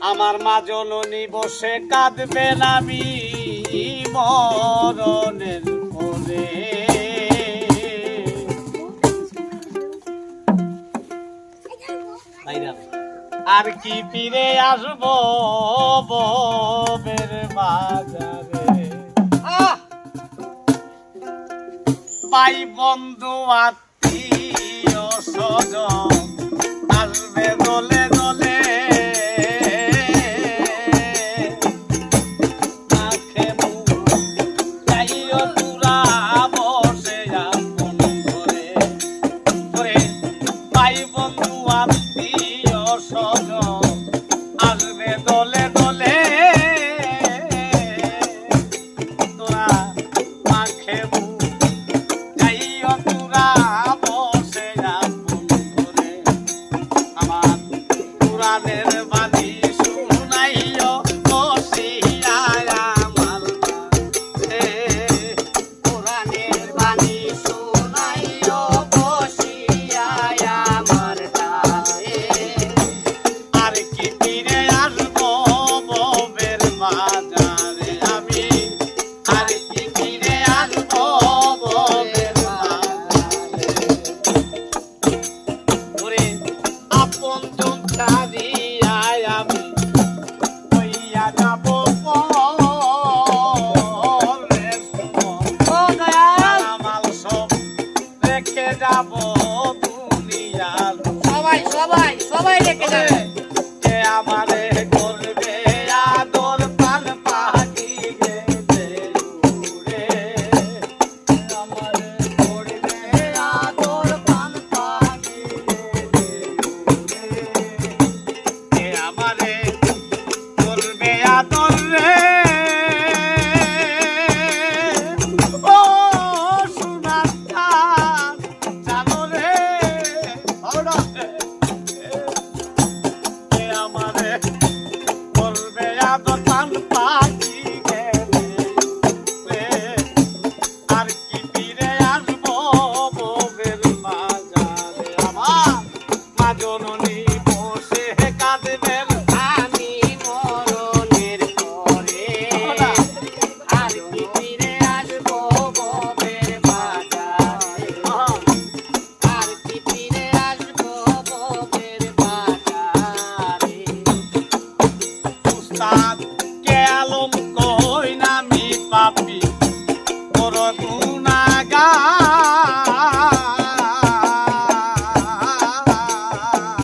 আমার মা জননী বসে কাঁদবেন আমি মরণের পরে। আর কি ফিরে আসবো ববের বাজারে, ভাই বন্ধু আত্মীয় স্বজন আসবে দলে দলে, ভাই বন্ধু আত্মীয় স্বজন আসবে দলে দলে, তোরা মাখে যাইও তোরা বসে আপন করে, আমার পুরাণের বাণী শুনাইও বসিয়া আমার কাছে, পুরাণের বাণী শুনাইও বসিয়া আমার কাছে। আর কি ফিরে আসবো ববের বাজারে আমি, আর কি ফিরে আসবো ববের বাজারে, ওরে আপন জন ছাড়িয়া আমি হইয়া যাব পরে, আমার সব রেখে যাব দুনিয়ার, সবাই সবাই সবাই রেখে যাবে। কে আমারে করবে আদর পাল পাখি গেছে উড়ে, আমারে করবে আদর পাল পাখি গেছে উড়ে, কে আমারে করবে আদর রে, ও সোনার চাঁদ জানো রে, কে আমারে করবে আদর পাল পাখি গেলে রে। আর কি ফিরে আসবো ববের বাজারে, আমার মা জননী